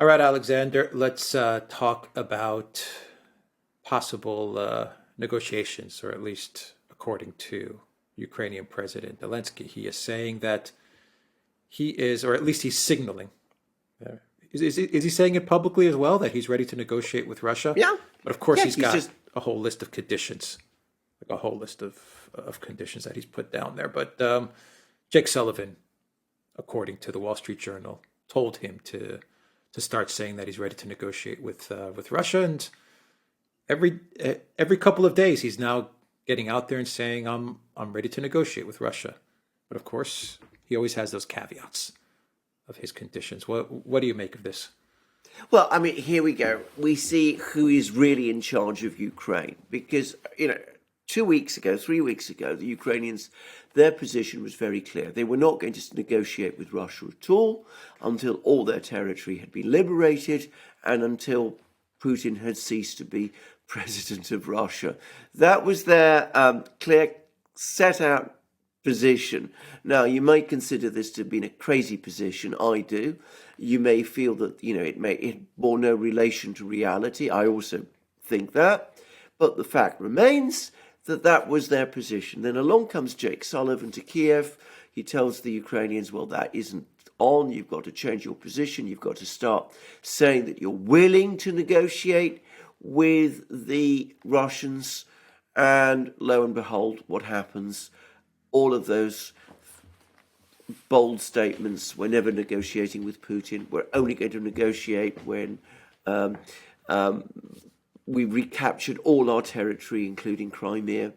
All right, Alexander, let's talk about possible negotiations, or at least according to Ukrainian President Zelensky. He is saying that he is, or at least he's signaling. Uh, is he saying it publicly as well that he's ready to negotiate with Russia? Yeah, But of course, yeah. he's He's got just a whole list of conditions, like a whole list of conditions that he's put down there. But Jake Sullivan, according to the Wall Street Journal, told him to start saying that he's ready to negotiate with Russia, and every couple of days he's now getting out there and saying I'm ready to negotiate with Russia. But of course, he always has those caveats of his conditions. What do you make of this? well. I mean, here we go. We see who is really in charge of Ukraine because 2 weeks ago, 3 weeks ago, the Ukrainians, their position was very clear. They were not going to negotiate with Russia at all until all their territory had been liberated and until Putin had ceased to be president of Russia. That was their clear set out position. Now, you may consider this to have been a crazy position. I do. You may feel that it bore no relation to reality. I also think that, but the fact remains that that was their position. Then along comes Jake Sullivan to Kiev. He tells the Ukrainians, well, that isn't on. You've got to change your position. You've got to start saying that you're willing to negotiate with the Russians. And lo and behold, what happens? All of those bold statements, we're never negotiating with Putin. We're only going to negotiate when we recaptured all our territory, including Crimea.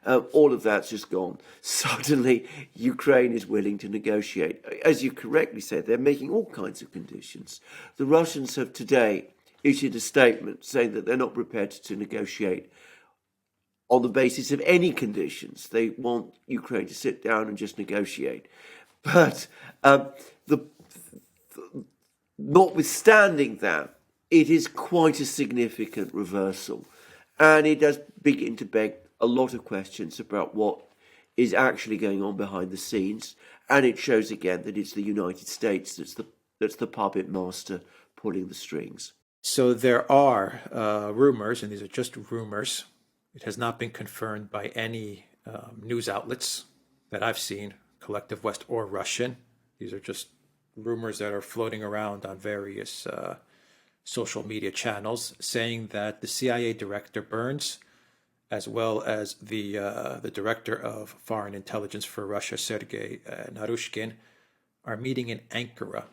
All of that's just gone. Suddenly, Ukraine is willing to negotiate. As you correctly said, they're making all kinds of conditions. The Russians have today issued a statement saying that they're not prepared to negotiate on the basis of any conditions. They want Ukraine to sit down and just negotiate. But notwithstanding that, it is quite a significant reversal. And it does begin to beg a lot of questions about what is actually going on behind the scenes. And it shows again that it's the United States that's the puppet master pulling the strings. So there are rumors, and these are just rumors. It has not been confirmed by any news outlets that I've seen, Collective West or Russian. These are just rumors that are floating around on various social media channels, saying that the CIA director Burns, as well as the director of foreign intelligence for Russia, Sergei Naryshkin, are meeting in Ankara,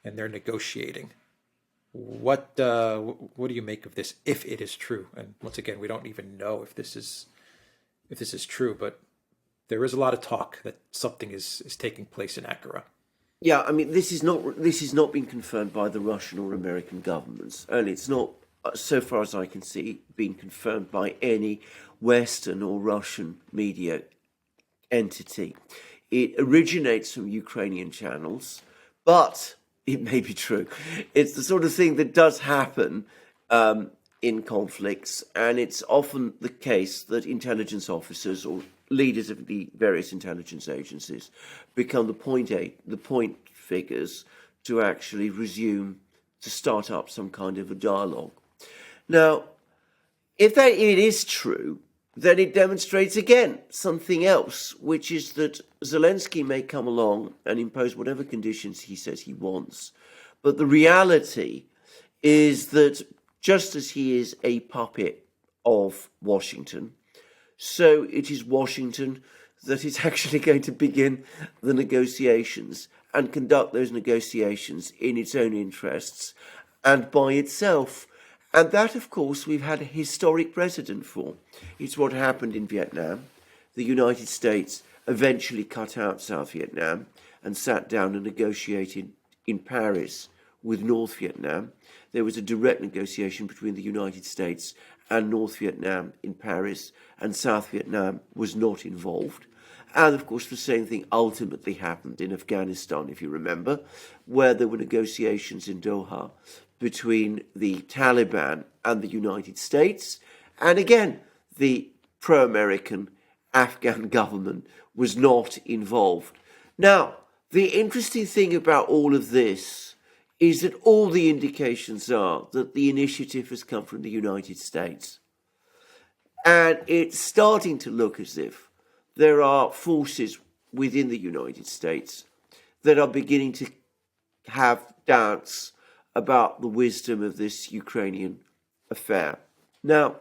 and they're negotiating. What do you make of this, if it is true? And once again, we don't even know if this is true, but there is a lot of talk that something is taking place in Ankara. Yeah, I mean, this is not been confirmed by the Russian or American governments, and it's not, so far as I can see, been confirmed by any Western or Russian media entity. It originates from Ukrainian channels, but it may be true. It's the sort of thing that does happen in conflicts, and it's often the case that intelligence officers or leaders of the various intelligence agencies become the point figures to actually to start up some kind of a dialogue. Now, if it is true, then it demonstrates again something else, which is that Zelensky may come along and impose whatever conditions he says he wants. But the reality is that just as he is a puppet of Washington, so it is Washington that is actually going to begin the negotiations and conduct those negotiations in its own interests and by itself. And that, of course, we've had a historic precedent for. It's what happened in Vietnam. The United States eventually cut out South Vietnam and sat down and negotiated in Paris with North Vietnam. There was a direct negotiation between the United States and North Vietnam in Paris, and South Vietnam was not involved. And of course, the same thing ultimately happened in Afghanistan, if you remember, where there were negotiations in Doha between the Taliban and the United States. And again, the pro-American Afghan government was not involved. Now, the interesting thing about all of this is that all the indications are that the initiative has come from the United States. And it's starting to look as if there are forces within the United States that are beginning to have doubts about the wisdom of this Ukrainian affair. Now,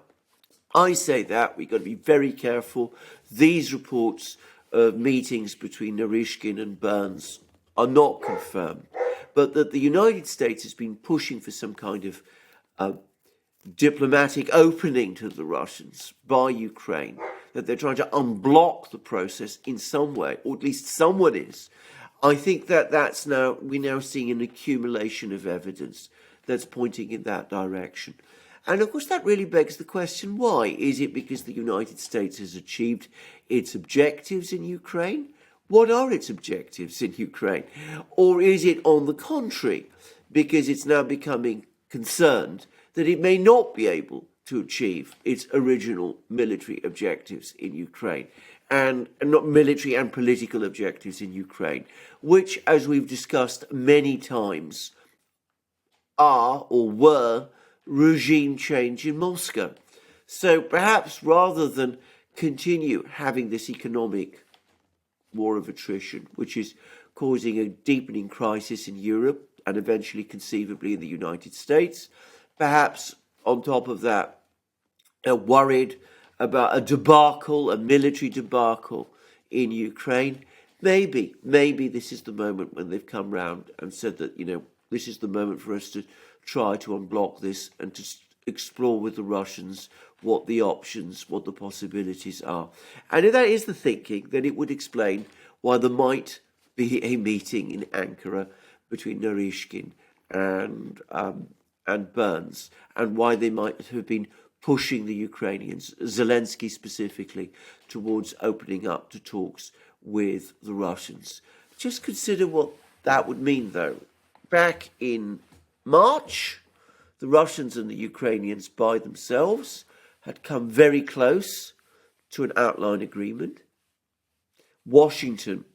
I say that we've got to be very careful. These reports of meetings between Naryshkin and Burns are not confirmed, but that the United States has been pushing for some kind of diplomatic opening to the Russians by Ukraine, that they're trying to unblock the process in some way, or at least someone is. I think that we're now seeing an accumulation of evidence that's pointing in that direction. And of course that really begs the question, why? Is it because the United States has achieved its objectives in Ukraine? What are its objectives in Ukraine? Or is it on the contrary, because it's now becoming concerned that it may not be able to achieve its original military objectives in Ukraine, and not military and political objectives in Ukraine, which, as we've discussed many times, are or were regime change in Moscow. So perhaps rather than continue having this economic war of attrition, which is causing a deepening crisis in Europe and eventually conceivably in the United States, perhaps on top of that, are worried about a debacle, a military debacle in Ukraine. Maybe this is the moment when they've come round and said that, this is the moment for us to try to unblock this and to explore with the Russians what the options, what the possibilities are. And if that is the thinking, then it would explain why there might be a meeting in Ankara between Naryshkin and Burns, and why they might have been pushing the Ukrainians, Zelensky specifically, towards opening up to talks with the Russians. Just consider what that would mean, though. Back in March, the Russians and the Ukrainians by themselves had come very close to an outline agreement. Washington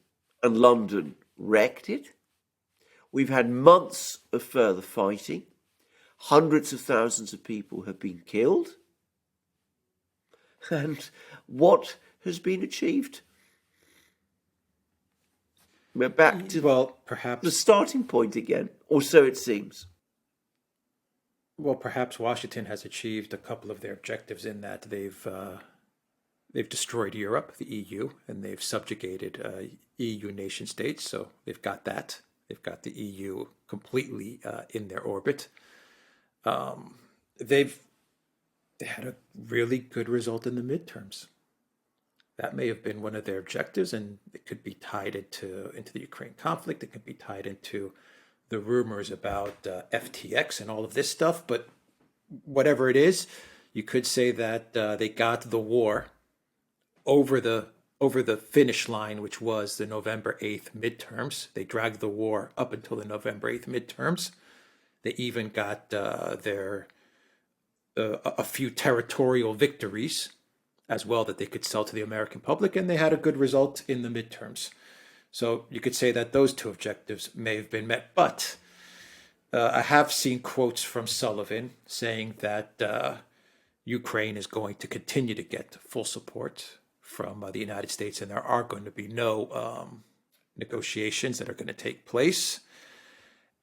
and London wrecked it. We've had months of further fighting. Hundreds of thousands of people have been killed. And what has been achieved? We're back to perhaps the starting point again, or so it seems. Well, perhaps Washington has achieved a couple of their objectives in that they've destroyed Europe, the EU, and they've subjugated EU nation states. So they've got that. They've got the EU completely in their orbit. They had a really good result in the midterms. That may have been one of their objectives, and it could be tied into the Ukraine conflict. It could be tied into the rumors about FTX and all of this stuff. But whatever it is, you could say that they got the war over the finish line, which was the November 8th midterms. They dragged the war up until the November 8th midterms. They even got a few territorial victories as well that they could sell to the American public, and they had a good result in the midterms. So you could say that those two objectives may have been met. But I have seen quotes from Sullivan saying that Ukraine is going to continue to get full support from the United States, and there are going to be no negotiations that are going to take place.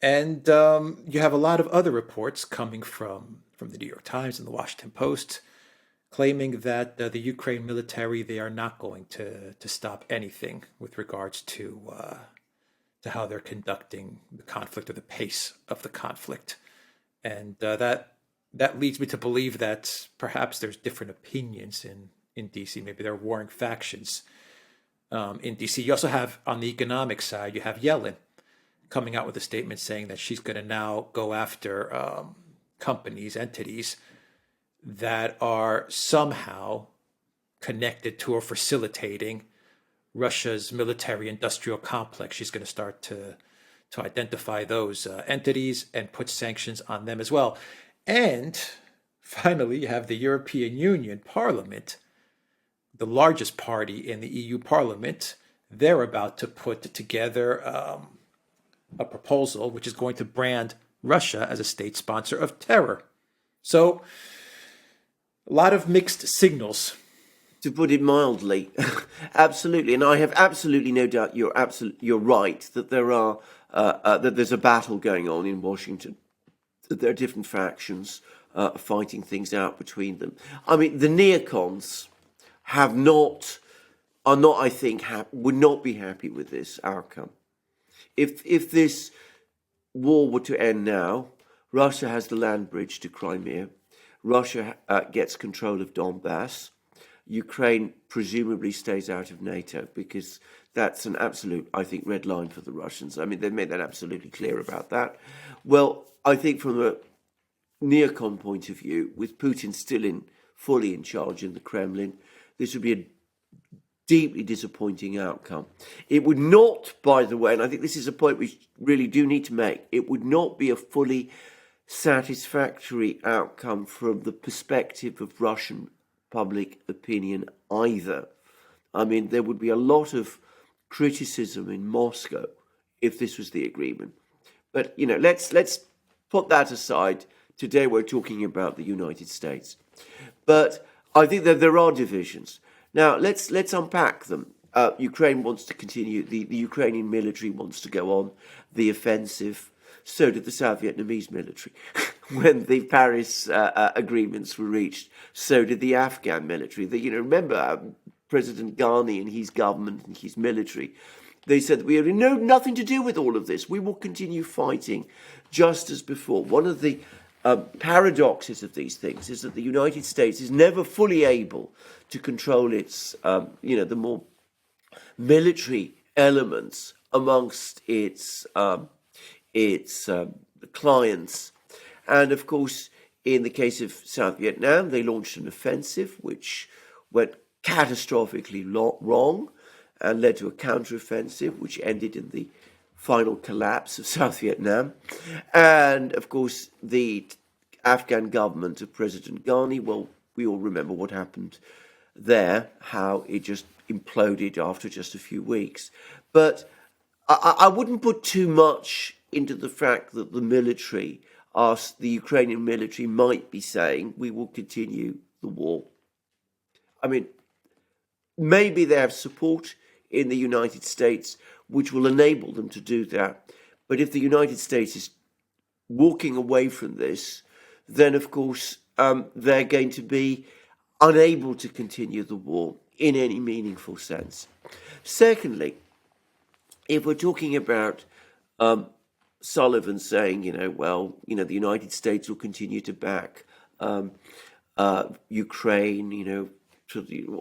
And you have a lot of other reports coming from the New York Times and the Washington Post claiming that the Ukraine military, they are not going to stop anything with regards to how they're conducting the conflict or the pace of the conflict. And that leads me to believe that perhaps there's different opinions in D.C. Maybe there are warring factions in D.C. You also have, on the economic side, you have Yellen coming out with a statement saying that she's going to now go after companies, entities that are somehow connected to or facilitating Russia's military-industrial complex. She's going to start to identify those entities and put sanctions on them as well. And finally, you have the European Union Parliament, the largest party in the EU Parliament. They're about to put together a proposal which is going to brand Russia as a state sponsor of terror. So, a lot of mixed signals. To put it mildly, absolutely, and I have absolutely no doubt you're right that that there's a battle going on in Washington, that there are different factions fighting things out between them. I mean, the neocons would not be happy with this outcome. If this war were to end now, Russia has the land bridge to Crimea. Russia gets control of Donbass. Ukraine presumably stays out of NATO because that's an absolute, I think, red line for the Russians. I mean, they've made that absolutely clear about that. Well, I think from a neocon point of view, with Putin still fully in charge in the Kremlin, this would be a deeply disappointing outcome. It would not, by the way, and I think this is a point we really do need to make, it would not be a fully satisfactory outcome from the perspective of Russian public opinion either. I mean, there would be a lot of criticism in Moscow if this was the agreement. But, you know, let's put that aside. Today we're talking about the United States. But I think that there are divisions. Now, let's unpack them. Ukraine wants to continue, the Ukrainian military wants to go on the offensive. So did the South Vietnamese military. When the Paris agreements were reached, so did the Afghan military. Remember President Ghani and his government and his military. They said, we have nothing to do with all of this. We will continue fighting just as before. One of the paradoxes of these things is that the United States is never fully able to control its, the more military elements amongst its clients. And of course, in the case of South Vietnam, they launched an offensive which went catastrophically wrong and led to a counteroffensive which ended in the final collapse of South Vietnam. And of course, the Afghan government of President Ghani, well, we all remember what happened there, how it just imploded after just a few weeks. But I wouldn't put too much into the fact that the Ukrainian military might be saying, we will continue the war. I mean, maybe they have support in the United States, which will enable them to do that. But if the United States is walking away from this, then of course they're going to be unable to continue the war in any meaningful sense. Secondly, if we're talking about Sullivan saying, the United States will continue to back Ukraine,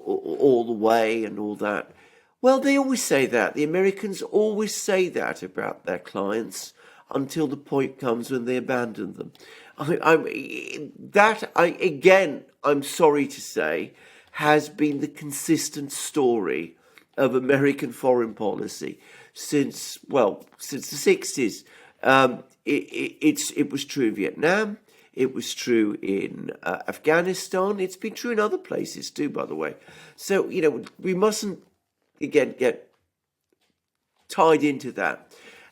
all the way and all that. Well, they always say that. The Americans always say that about their clients until the point comes when they abandon them. I'm sorry to say, has been the consistent story of American foreign policy since the 60s. It was true in Vietnam. It was true in Afghanistan. It's been true in other places too, by the way. So, we mustn't, again, get tied into that.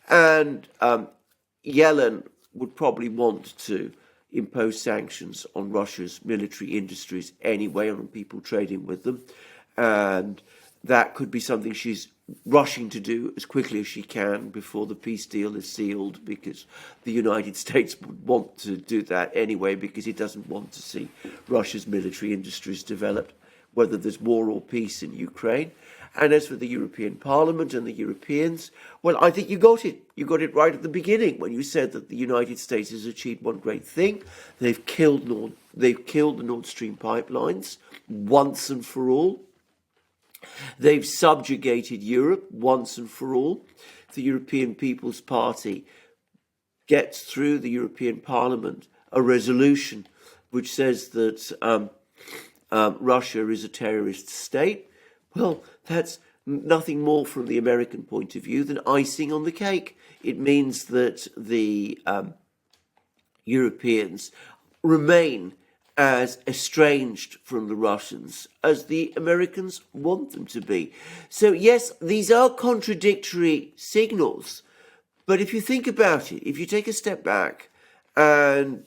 And Yellen would probably want to impose sanctions on Russia's military industries anyway, on people trading with them. And that could be something she's rushing to do as quickly as she can before the peace deal is sealed, because the United States would want to do that anyway, because it doesn't want to see Russia's military industries developed, whether there's war or peace in Ukraine. And as for the European Parliament and the Europeans, well, I think you got it. You got it right at the beginning when you said that the United States has achieved one great thing. They've killed the Nord Stream pipelines once and for all. They've subjugated Europe once and for all. The European People's Party gets through the European Parliament a resolution which says that Russia is a terrorist state. Well, that's nothing more from the American point of view than icing on the cake. It means that the Europeans remain as estranged from the Russians as the Americans want them to be. So yes, these are contradictory signals. But if you think about it, if you take a step back and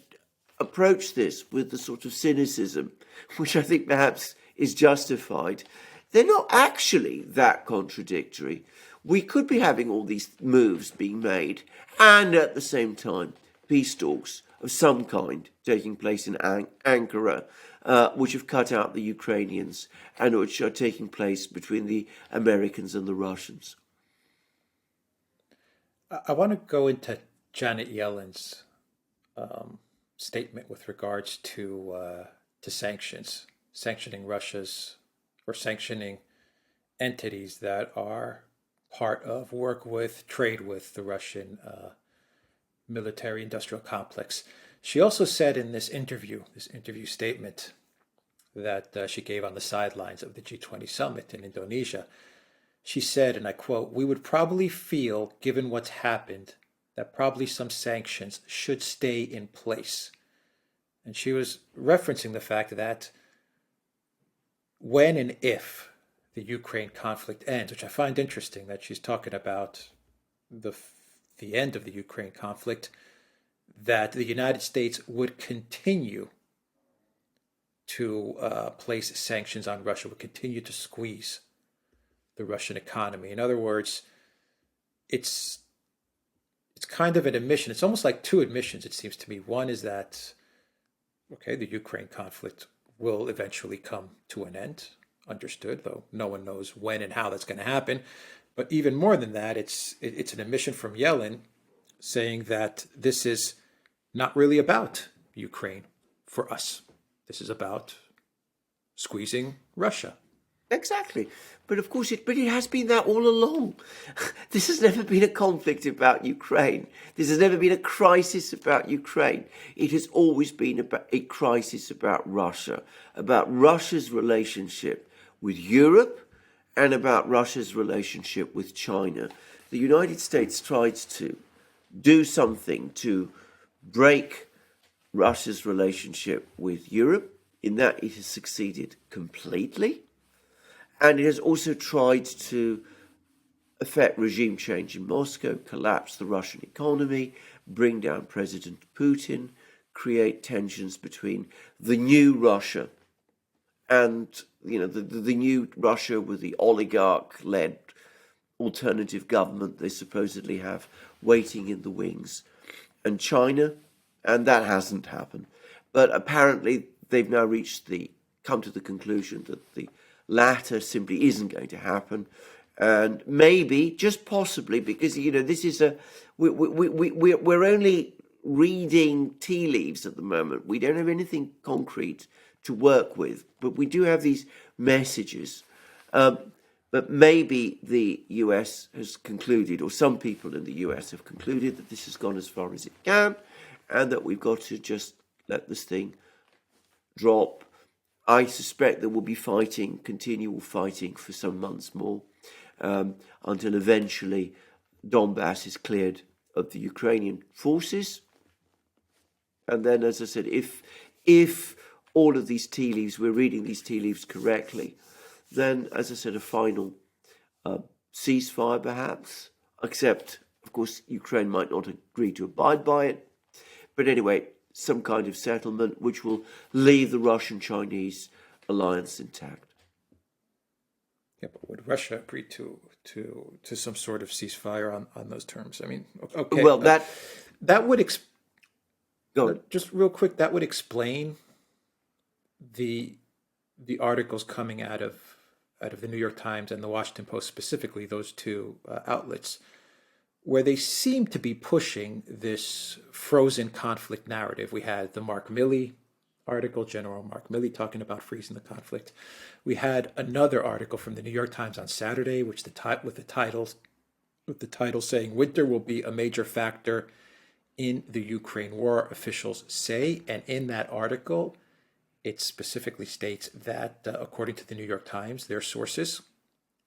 approach this with the sort of cynicism, which I think perhaps is justified, they're not actually that contradictory. We could be having all these moves being made, and at the same time, peace talks of some kind taking place in Ankara, which have cut out the Ukrainians, and which are taking place between the Americans and the Russians. I want to go into Janet Yellen's statement with regards to sanctions, sanctioning Russia's or sanctioning entities that are part of, work with, trade with the Russian military industrial complex. She also said in this interview statement that she gave on the sidelines of the G20 summit in Indonesia, she said, and I quote, "We would probably feel, given what's happened, that probably some sanctions should stay in place." And she was referencing the fact that when and if the Ukraine conflict ends, which I find interesting that she's talking about the end of the Ukraine conflict, that the United States would continue to place sanctions on Russia, would continue to squeeze the Russian economy. In other words, it's kind of an admission. It's almost like two admissions, it seems to me. One is that, okay, the Ukraine conflict will eventually come to an end, understood, though no one knows when and how that's going to happen. But even more than that, it's an admission from Yellen saying that this is not really about Ukraine for us. This is about squeezing Russia. Exactly. But of course, it has been that all along. This has never been a conflict about Ukraine. This has never been a crisis about Ukraine. It has always been about a crisis about Russia's relationship with Europe, and about Russia's relationship with China. The United States tried to do something to break Russia's relationship with Europe. In that, it has succeeded completely. And it has also tried to effect regime change in Moscow, collapse the Russian economy, bring down President Putin, create tensions between the new Russia and, the new Russia with the oligarch-led alternative government they supposedly have waiting in the wings, and China, and that hasn't happened. But apparently they've now come to the conclusion that the latter simply isn't going to happen, and maybe, just possibly, because this is we're only reading tea leaves at the moment. We don't have anything concrete to work with, but we do have these messages. But maybe the US has concluded, or some people in the US have concluded, that this has gone as far as it can, and that we've got to just let this thing drop. I suspect there will be continual fighting for some months more, until eventually Donbass is cleared of the Ukrainian forces. And then, as I said, if all of these tea leaves, we're reading these tea leaves correctly, then, as I said, a final ceasefire perhaps, except, of course, Ukraine might not agree to abide by it. But anyway, some kind of settlement which will leave the Russian-Chinese alliance intact. Yeah, but would Russia agree to some sort of ceasefire on those terms? I mean, okay. Well, that would go on. Just real quick, that would explain the articles coming out of the New York Times and the Washington Post, specifically those two outlets, where they seem to be pushing this frozen conflict narrative. We had the Mark Milley article, General Mark Milley, talking about freezing the conflict. We had another article from the New York Times on Saturday, with the title saying "Winter will be a major factor in the Ukraine war," officials say. And in that article, it specifically states that, according to the New York Times, their sources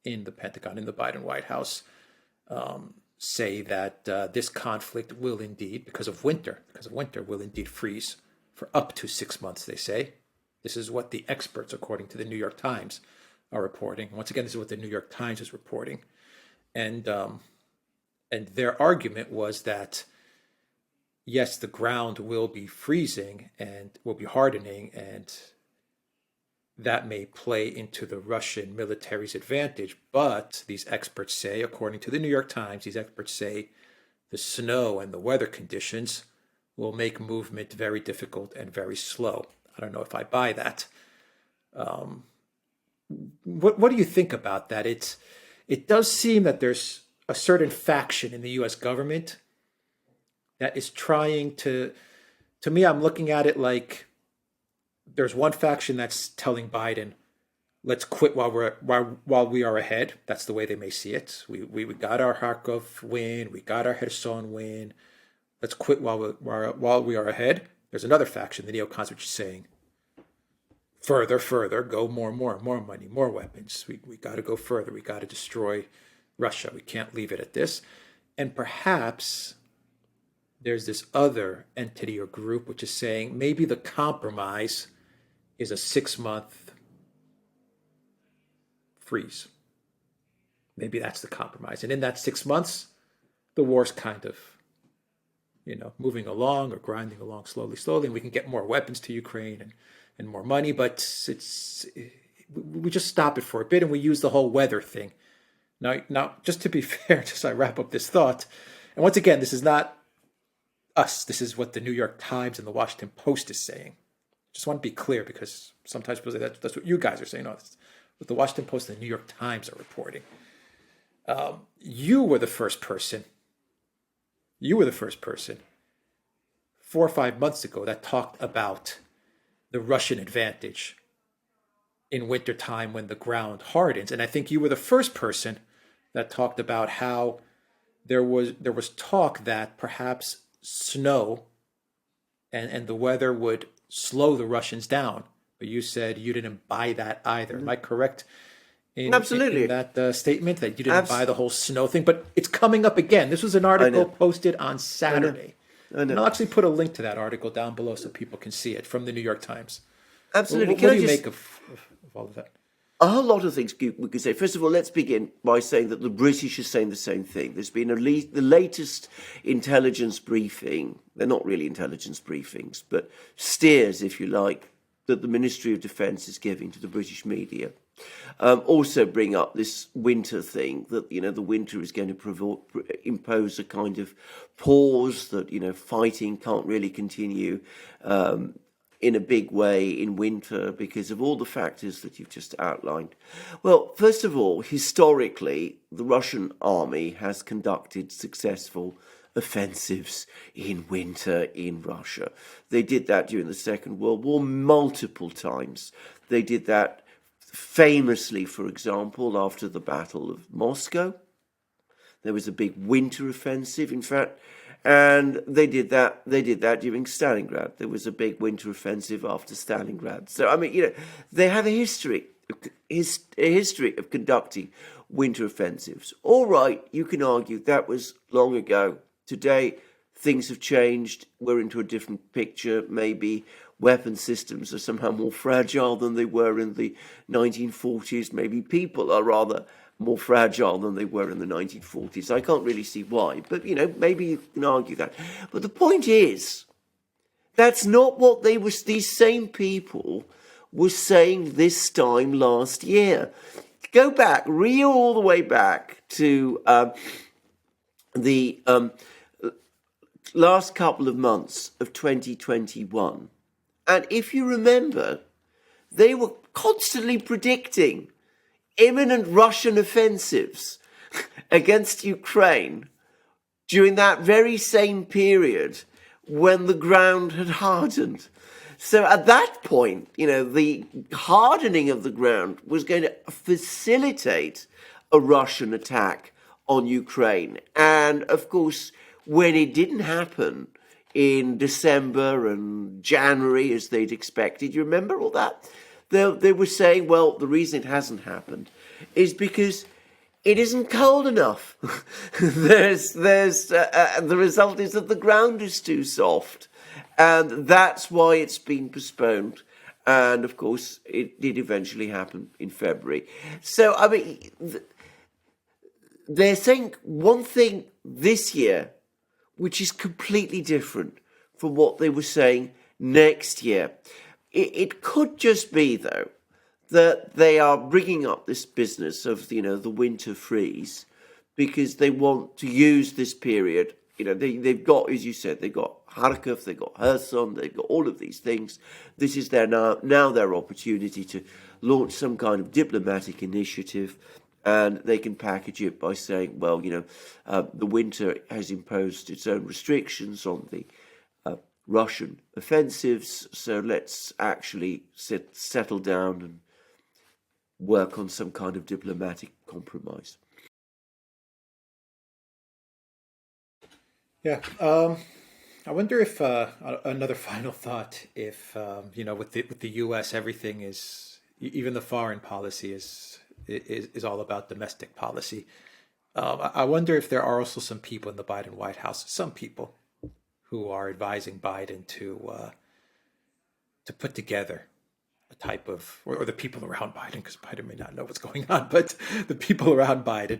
in the Pentagon, in the Biden White House, say that this conflict will indeed, because of winter, will indeed freeze for up to 6 months, they say. This is what the experts, according to the New York Times, are reporting. Once again, this is what the New York Times is reporting. And their argument was that yes, the ground will be freezing and will be hardening, and that may play into the Russian military's advantage. But these experts say, according to the New York Times, these experts say the snow and the weather conditions will make movement very difficult and very slow. I don't know if I buy that. What do you think about that? It does seem that there's a certain faction in the U.S. government that is trying to. To me, I'm looking at it like there's one faction that's telling Biden, "Let's quit while we are ahead." That's the way they may see it. We got our Kharkov win, we got our Kherson win. Let's quit while we are ahead. There's another faction, the neocons, which is saying, further, go more money, more weapons. We got to go further. We got to destroy Russia. We can't leave it at this. And perhaps there's this other entity or group which is saying maybe the compromise is a 6-month freeze. Maybe that's the compromise. And in that 6 months, the war's kind of, moving along or grinding along slowly, and we can get more weapons to Ukraine and more money, but we just stop it for a bit and we use the whole weather thing. Now, just to be fair, just so I wrap up this thought, and once again, this is not us. This is what the New York Times and the Washington Post is saying. Just want to be clear, because sometimes people say that's what you guys are saying. No, that's what the Washington Post and the New York Times are reporting. You were the first person 4 or 5 months ago that talked about the Russian advantage in wintertime when the ground hardens. And I think you were the first person that talked about how there was talk that perhaps snow and the weather would slow the Russians down. But you said you didn't buy that either. Am I correct Absolutely. in that statement, that you didn't buy the whole snow thing? But it's coming up again. This was an article posted on Saturday. I know. And I'll actually put a link to that article down below so people can see it, from the New York Times. Absolutely. What do you make of all of that? A whole lot of things we could say. First of all, let's begin by saying that the British are saying the same thing. There's been the latest intelligence briefing. They're not really intelligence briefings, but steers, if you like, that the Ministry of Defence is giving to the British media. Also bring up this winter thing, that, the winter is going to impose a kind of pause, that, fighting can't really continue in a big way in winter because of all the factors that you've just outlined. Well, first of all, historically, the Russian army has conducted successful offensives in winter in Russia. They did that during the Second World War multiple times. They did that famously, for example, after the Battle of Moscow. There was a big winter offensive, in fact, and they did that during Stalingrad. There was a big winter offensive after Stalingrad. So, they have a history of conducting winter offensives. All right, you can argue that was long ago. Today, things have changed. We're into a different picture. Maybe weapon systems are somehow more fragile than they were in the 1940s. Maybe people are rather more fragile than they were in the 1940s. I can't really see why, but, maybe you can argue that. But the point is, that's not what these same people were saying this time last year. Go back, reel all the way back to the last couple of months of 2021. And if you remember, they were constantly predicting imminent Russian offensives against Ukraine during that very same period when the ground had hardened. So at that point, the hardening of the ground was going to facilitate a Russian attack on Ukraine. And of course, when it didn't happen in December and January as they'd expected, you remember all that? They were saying, well, the reason it hasn't happened is because it isn't cold enough. The result is that the ground is too soft, and that's why it's been postponed. And of course, it did eventually happen in February. So, they're saying one thing this year, which is completely different from what they were saying next year. It could just be, though, that they are bringing up this business of, the winter freeze because they want to use this period. They've got, as you said, they've got Kharkiv, they've got Kherson, they've got all of these things. This is now their opportunity to launch some kind of diplomatic initiative, and they can package it by saying, well, the winter has imposed its own restrictions on the Russian offensives, so let's actually settle down and work on some kind of diplomatic compromise. Yeah. I wonder if another final thought, if with the U.S. everything is, even the foreign policy is all about domestic policy. I wonder if there are also some people in the Biden White House, some people who are advising Biden to put together a type of, or the people around Biden, because Biden may not know what's going on, but the people around Biden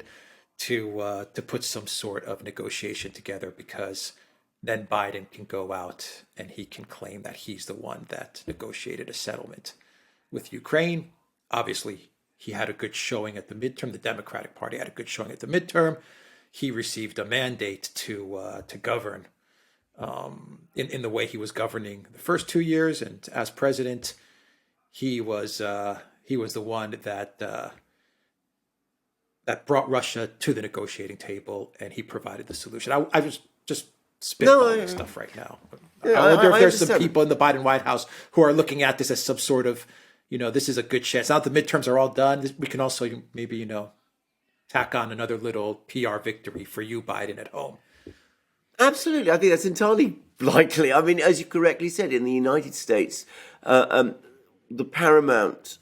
to put some sort of negotiation together, because then Biden can go out and he can claim that he's the one that negotiated a settlement with Ukraine. Obviously, he had a good showing at the midterm. The Democratic Party had a good showing at the midterm. He received a mandate to govern in the way he was governing the first 2 years, and as president, he was the one that brought Russia to the negotiating table, and he provided the solution. I was just spitballing this stuff right now. Yeah, I wonder if there's understand. some people in the Biden White House who are looking at this as some sort of, this is a good chance. Now that the midterms are all done, we can also maybe, tack on another little PR victory for you, Biden, at home. Absolutely. I think that's entirely likely. I mean, as you correctly said, in the United States, the paramount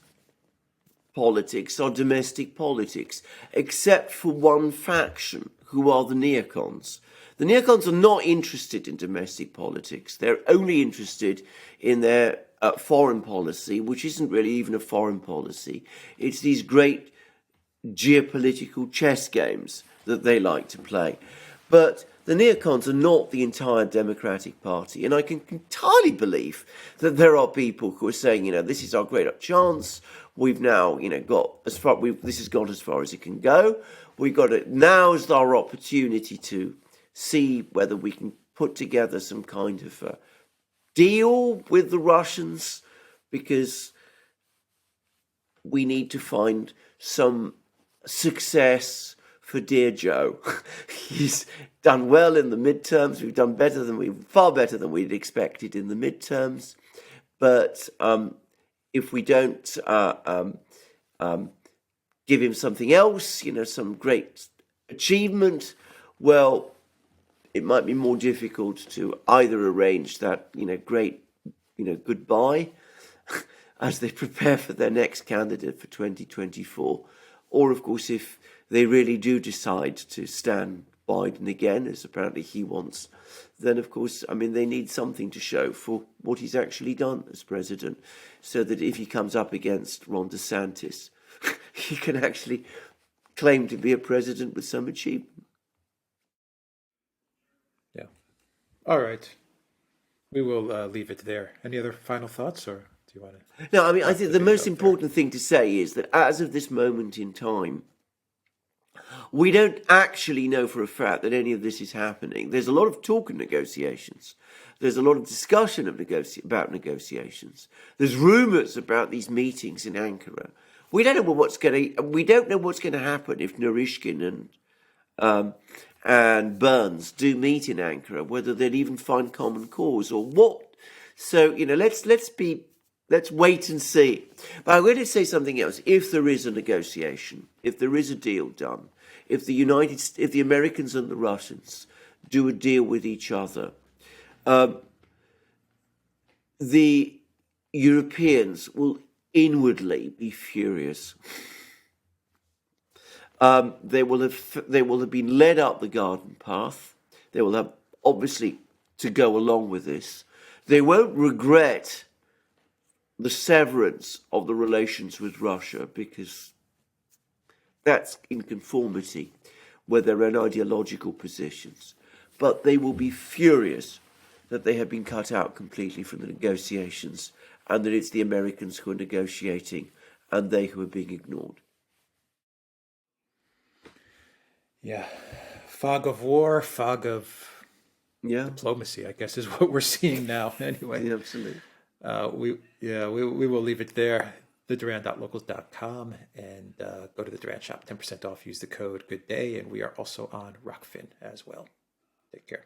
politics are domestic politics, except for one faction, who are the neocons. The neocons are not interested in domestic politics. They're only interested in their foreign policy, which isn't really even a foreign policy. It's these great geopolitical chess games that they like to play. But the neocons are not the entire Democratic Party, and I can entirely believe that there are people who are saying, this is our great chance. We've now, got as far. This has gone as far as it can go. We've got it. Now is our opportunity to see whether we can put together some kind of deal with the Russians, because we need to find some success for dear Joe. He's done well in the midterms. We've done far better than we'd expected in the midterms. But if we don't give him something else, some great achievement, well, it might be more difficult to either arrange that, great, goodbye as they prepare for their next candidate for 2024. Or, of course, if they really do decide to stand Biden again, as apparently he wants, then, of course, they need something to show for what he's actually done as president, so that if he comes up against Ron DeSantis, he can actually claim to be a president with some achievement. Yeah. All right. We will leave it there. Any other final thoughts, or do you want to? No, I think the most important thing to say is that as of this moment in time, we don't actually know for a fact that any of this is happening. There's a lot of talk of negotiations. There's a lot of discussion about negotiations. There's rumours about these meetings in Ankara. We don't know what's going to happen if Naryshkin and Burns do meet in Ankara. Whether they'll even find common cause or what. So let's wait and see. But I'm going to say something else. If there is a negotiation, if there is a deal done, if the Americans and the Russians do a deal with each other, the Europeans will inwardly be furious. They will have been led up the garden path. They will have, obviously, to go along with this. They won't regret the severance of the relations with Russia, because that's in conformity with their own ideological positions. but they will be furious that they have been cut out completely from the negotiations and that it's the Americans who are negotiating and they who are being ignored. Yeah. Fog of war, fog of Yeah, diplomacy, I guess, is what we're seeing now. Anyway, yeah, absolutely. We will leave it there. TheDuran.locals.com and go to the Duran shop. 10% off. Use the code Good Day, and we are also on Rockfin as well. Take care.